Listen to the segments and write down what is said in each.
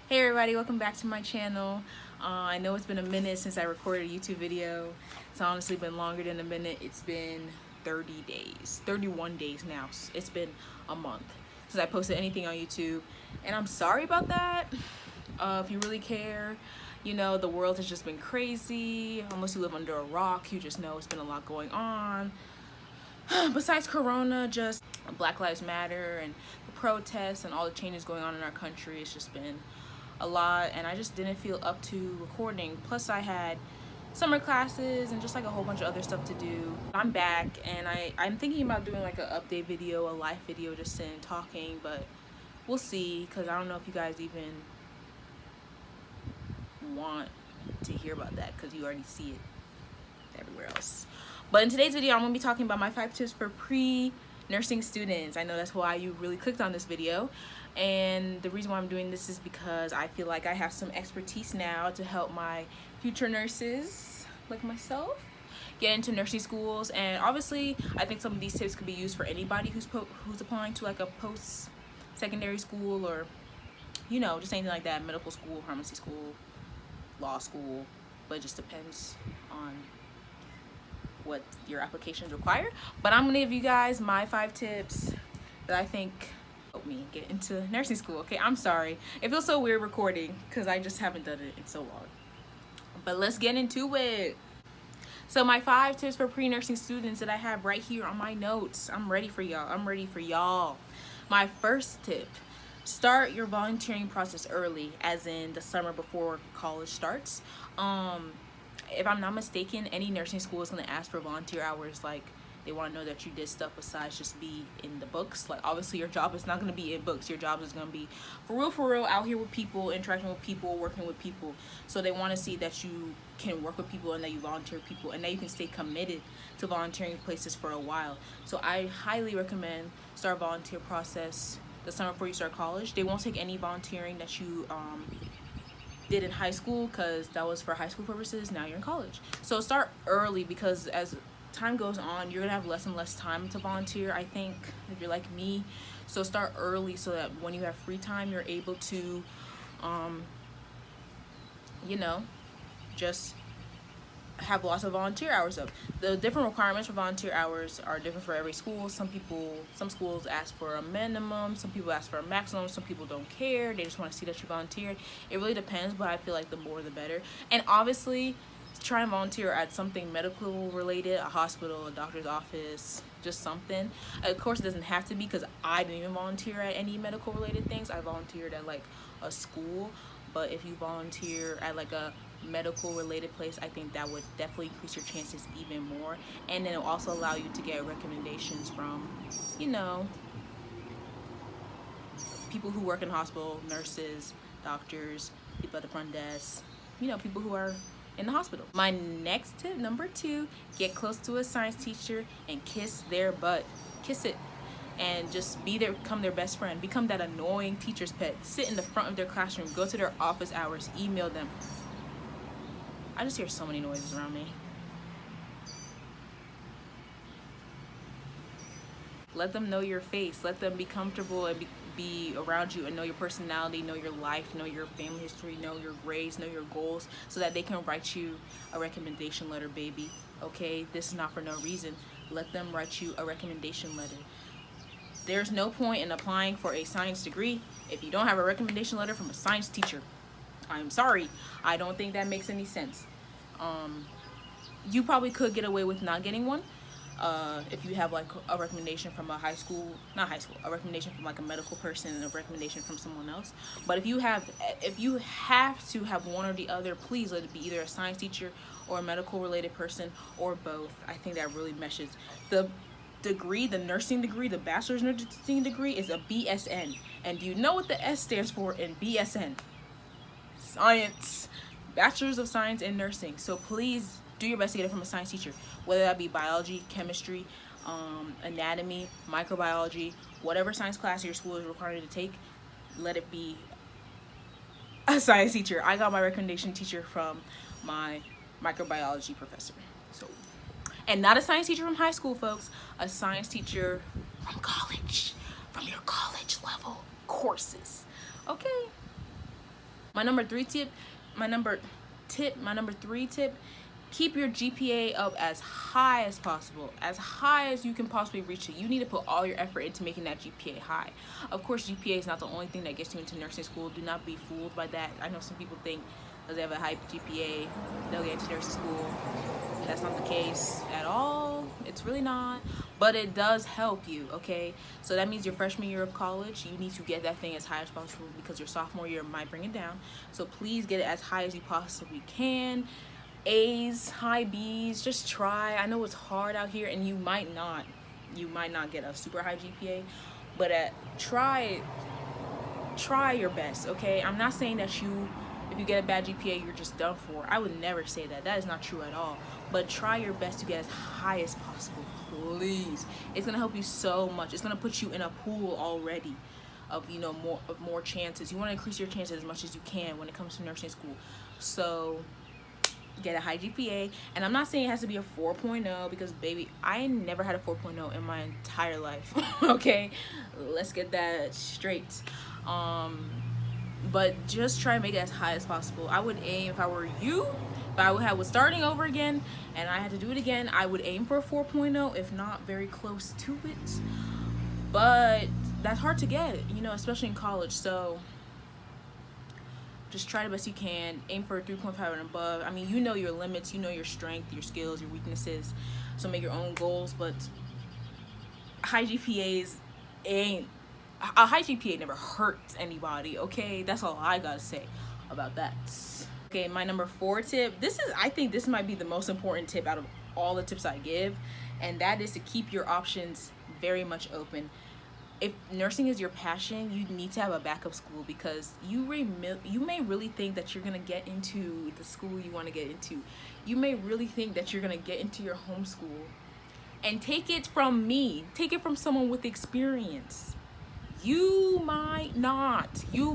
Hey everybody, welcome back to my channel. I know it's been a minute since I recorded a YouTube video. It's honestly been longer than a minute. It's been 30 days, 31 days now. It's been a month since I posted anything on YouTube, and I'm sorry about that. If you really care, you know, the world has just been crazy. Unless you live under a rock, you just know it's been a lot going on. Besides Corona, just Black Lives Matter and the protests and all the changes going on in our country, it's just been a lot, and I just didn't feel up to recording. Plus I had summer classes and just like a whole bunch of other stuff to do. I'm back, and I'm thinking about doing like an update video, a live video, just sitting talking, but we'll see, because I don't know if you guys even want to hear about that, because you already see it everywhere else. But in today's video, I'm going to be talking about my 5 tips for pre-nursing students. I know that's why you really clicked on this video, and the reason why I'm doing this is because I feel like I have some expertise now to help my future nurses like myself get into nursing schools. And obviously I think some of these tips could be used for anybody who's applying to like a post-secondary school, or you know, just anything like that, medical school, pharmacy school, law school, but it just depends on what your applications require. But I'm gonna give you guys my 5 tips that I think help me get into nursing school. Okay, I'm sorry, it feels so weird recording because I just haven't done it in so long, but let's get into it. So my 5 tips for pre-nursing students that I have right here on my notes. I'm ready for y'all. My first tip: start your volunteering process early, as in the summer before college starts. If I'm not mistaken, any nursing school is going to ask for volunteer hours. Like, they want to know that you did stuff besides just be in the books. Like, obviously your job is not going to be in books. Your job is going to be for real out here with people, interacting with people, working with people. So they want to see that you can work with people and that you volunteer people and that you can stay committed to volunteering places for a while. So I highly recommend start a volunteer process the summer before you start college. They won't take any volunteering that you did in high school, because that was for high school purposes. Now you're in college, so start early, because as time goes on you're gonna have less and less time to volunteer, I think, if you're like me. So start early so that when you have free time you're able to you know, just have lots of volunteer hours up. The different requirements for volunteer hours are different for every school. Some schools ask for a minimum, some people ask for a maximum, some people don't care, they just want to see that you volunteered. It really depends, but I feel like the more the better. And obviously try and volunteer at something medical related, a hospital, a doctor's office, just something. Of course it doesn't have to be, because I didn't even volunteer at any medical related things. I volunteered at like a school. But if you volunteer at like a medical related place, I think that would definitely increase your chances even more. And then it'll also allow you to get recommendations from, you know, people who work in hospital, nurses, doctors, people at the front desk, you know, people who are in the hospital. My next tip, number 2, get close to a science teacher and kiss their butt. Kiss it. And just become their best friend. Become that annoying teacher's pet. Sit in the front of their classroom. Go to their office hours. Email them. I just hear so many noises around me. Let them know your face. Let them be comfortable and be around you and know your personality, know your life, know your family history, know your grades, know your goals, so that they can write you a recommendation letter, baby. Okay? This is not for no reason. Let them write you a recommendation letter. There's no point in applying for a science degree if you don't have a recommendation letter from a science teacher. I'm sorry. I don't think that makes any sense. You probably could get away with not getting one if you have like a recommendation from a a recommendation from like a medical person and a recommendation from someone else. But if you have to have one or the other, please let it be either a science teacher or a medical related person, or both. I think that really meshes. The degree, the nursing degree, the bachelor's nursing degree, is a BSN. And do you know what the S stands for in BSN? Science. Bachelor's of Science in Nursing. So please do your best to get it from a science teacher, whether that be biology, chemistry, anatomy, microbiology, whatever science class your school is required you to take. Let it be a science teacher. I got my recommendation teacher from my microbiology professor. So, and not a science teacher from high school, folks. A science teacher from college, from your college level courses. Okay. My number three tip, keep your GPA up as high as possible, as high as you can possibly reach it. You need to put all your effort into making that GPA high. Of course, GPA is not the only thing that gets you into nursing school. Do not be fooled by that. I know some people think that they have a high GPA, they'll get into nursing school. That's not the case at all. It's really not, but it does help you, okay? So that means your freshman year of college, you need to get that thing as high as possible, because your sophomore year might bring it down. So please get it as high as you possibly can. A's, high B's, just try. I know it's hard out here, and you might not get a super high GPA, but try your best, okay? I'm not saying that if you get a bad GPA, you're just done for. I would never say that. That is not true at all. But try your best to get as high as possible, please. It's gonna help you so much. It's gonna put you in a pool already of more chances. You want to increase your chances as much as you can when it comes to nursing school. So get a high GPA, and I'm not saying it has to be a 4.0, because baby, I never had a 4.0 in my entire life. Okay, let's get that straight. But just try to make it as high as possible. I would aim, if I were you, if I was starting over again and I had to do it again, I would aim for a 4.0, if not very close to it. But that's hard to get, especially in college. So just try the best you can. Aim for a 3.5 and above. I mean, you know your limits, you know your strength, your skills, your weaknesses. So make your own goals. But high GPAs a high GPA never hurts anybody, okay? That's all I gotta say about that. Okay, my number 4 tip. I think this might be the most important tip out of all the tips I give, and that is to keep your options very much open. If nursing is your passion, you need to have a backup school, because you may really think that you're gonna get into the school you want to get into. You may really think that you're gonna get into your home school, and take it from me. Take it from someone with experience. You might not. You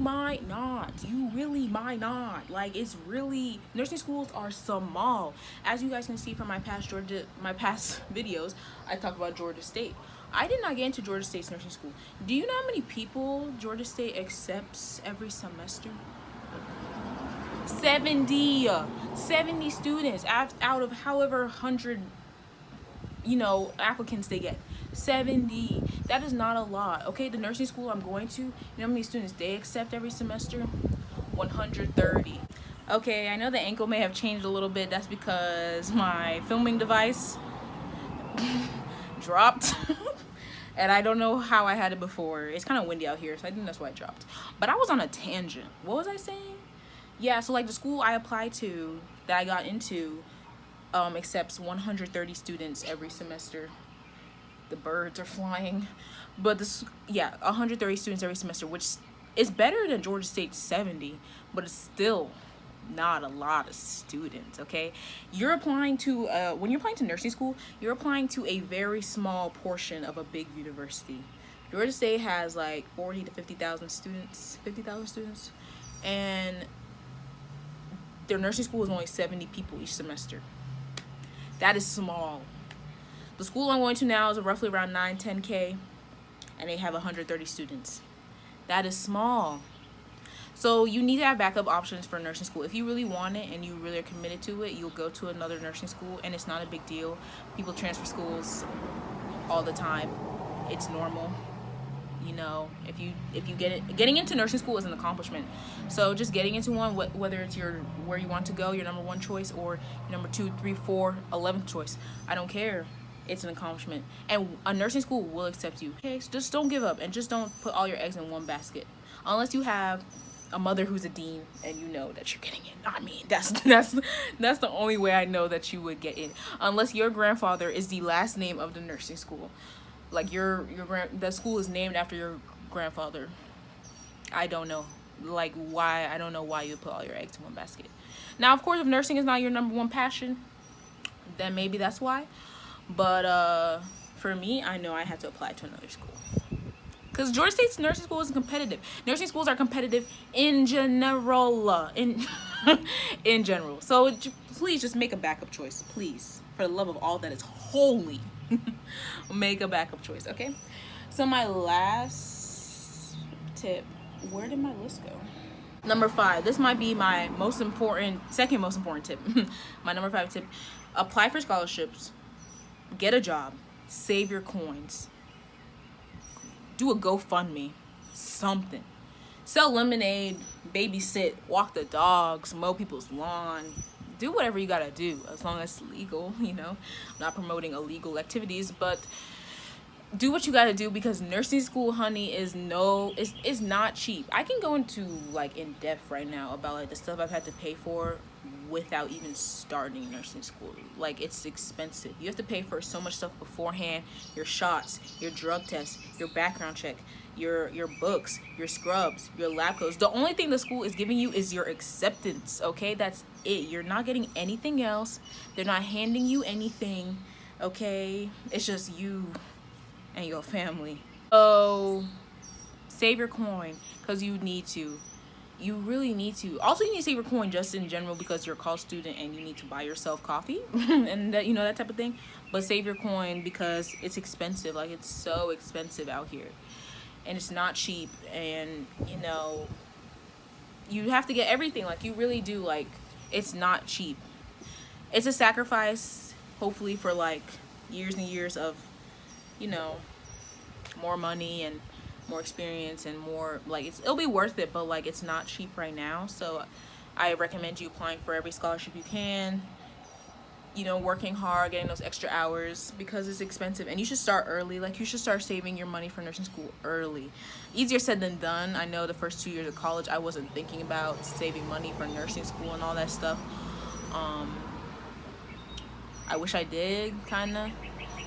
really might not. Like, it's really, nursing schools are small. As you guys can see from my past videos, I talk about Georgia State. I did not get into Georgia State's nursing school. Do you know how many people Georgia State accepts every semester? 70 students out of however 100 applicants they get. 70. That is not a lot, okay? The nursing school I'm going to, you know how many students they accept every semester? 130. Okay, I know the ankle may have changed a little bit. That's because my filming device dropped. And I don't know how I had it before. It's kind of windy out here, so I think that's why it dropped. But I was on a tangent. What was I saying? Yeah, so like the school I applied to, that I got into, accepts 130 students every semester. The birds are flying. But 130 students every semester, which is better than Georgia State's 70, but it's still not a lot of students, okay? You're applying to, when you're applying to nursing school, you're applying to a very small portion of a big university. Georgia State has like 40 to 50,000 students, and their nursing school is only 70 people each semester. That is small. The school I'm going to now is roughly around 9-10K, and they have 130 students. That is small. So you need to have backup options for nursing school. If you really want it and you really are committed to it, you'll go to another nursing school, and it's not a big deal. People transfer schools all the time. It's normal. If you getting into nursing school is an accomplishment. So just getting into one, whether it's where you want to go, your number 1 choice, or your number 2, 3, 4, 11th choice, I don't care. It's an accomplishment, and a nursing school will accept you. Okay, so just don't give up, and just don't put all your eggs in one basket, unless you have a mother who's a dean and you know that you're getting in. I mean, that's the only way I know that you would get in, unless your grandfather is the last name of the nursing school, like the school is named after your grandfather. I don't know, why. I don't know why you put all your eggs in one basket. Now, of course, if nursing is not your number 1 passion, then maybe that's why. But for me, I know I had to apply to another school, because Georgia State's nursing school is competitive. Nursing schools are competitive in general, in general. So please just make a backup choice, please, for the love of all that is holy. Make a backup choice, okay? So my last tip, where did my list go? Number 5, this might be my second most important tip. My number 5 tip: apply for scholarships, get a job, save your coins, do a GoFundMe, something. Sell lemonade, babysit, walk the dogs, mow people's lawn. Do whatever you gotta do, as long as it's legal, you know. I'm not promoting illegal activities, but do what you gotta do, because nursing school, honey, is not cheap. I can go into like in depth right now about like the stuff I've had to pay for without even starting nursing school. Like, it's expensive. You have to pay for so much stuff beforehand: your shots, your drug tests, your background check, your books, your scrubs, your lab coats. The only thing the school is giving you is your acceptance, okay? That's it. You're not getting anything else. They're not handing you anything, okay? It's just you and your family. So save your coin, because you need to. You really need to. Also, you need to save your coin just in general, because you're a college student and you need to buy yourself coffee and that, you know, that type of thing. But save your coin, because it's expensive. Like, it's so expensive out here, and it's not cheap. And, you know, you have to get everything. Like, you really do. Like, it's not cheap. It's a sacrifice, hopefully, for like years and years of, you know, more money and more experience and more, like, it'll be worth it, but like, it's not cheap right now. So I recommend you applying for every scholarship you can, you know, working hard, getting those extra hours, because it's expensive. And you should start early. Like, you should start saving your money for nursing school early. Easier said than done. I know the first 2 years of college I wasn't thinking about saving money for nursing school and all that stuff. I wish I did, kind of,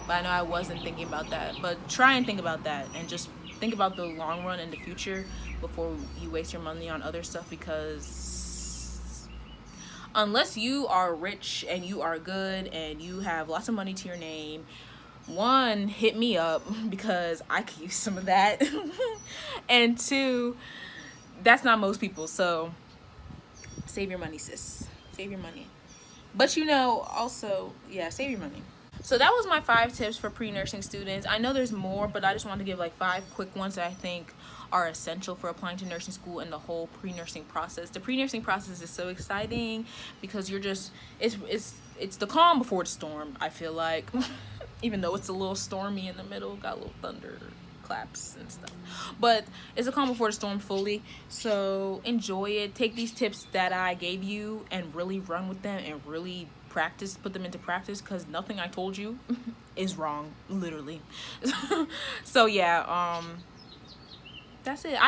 but I know I wasn't thinking about that. But try and think about that, and just think about the long run in the future before you waste your money on other stuff. Because unless you are rich and you are good and you have lots of money to your name, one, hit me up, because I could use some of that. And two, that's not most people. So save your money, sis. Save your money. But, you know, also, yeah, save your money. So that was my 5 tips for pre-nursing students. I know there's more, but I just wanted to give like 5 quick ones that I think are essential for applying to nursing school and the whole pre-nursing process. The pre-nursing process is so exciting, because you're just, it's the calm before the storm, I feel like. Even though it's a little stormy in the middle, got a little thunder claps and stuff, but it's a calm before the storm fully. So enjoy it. Take these tips that I gave you and really run with them, and really put them into practice, because nothing I told you is wrong, literally. So yeah, that's it.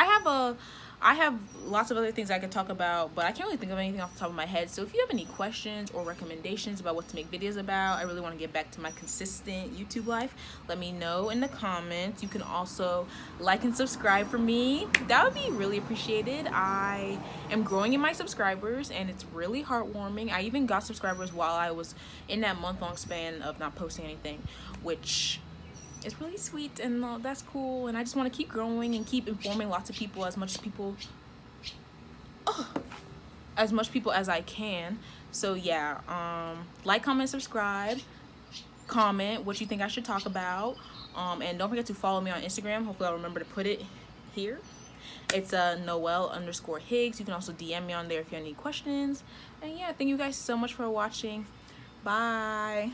I have lots of other things I could talk about, but I can't really think of anything off the top of my head. So if you have any questions or recommendations about what to make videos about, I really want to get back to my consistent YouTube life, let me know in the comments. You can also like and subscribe for me. That would be really appreciated. I am growing in my subscribers, and it's really heartwarming. I even got subscribers while I was in that month-long span of not posting anything, which it's really sweet, and that's cool. And I just want to keep growing and keep informing lots of people, as much people as I can. So yeah, like, comment, subscribe, comment what you think I should talk about, and don't forget to follow me on Instagram. Hopefully I'll remember to put it here. It's Noelle_Higgs. You can also DM me on there if you have any questions. And yeah, thank you guys so much for watching. Bye.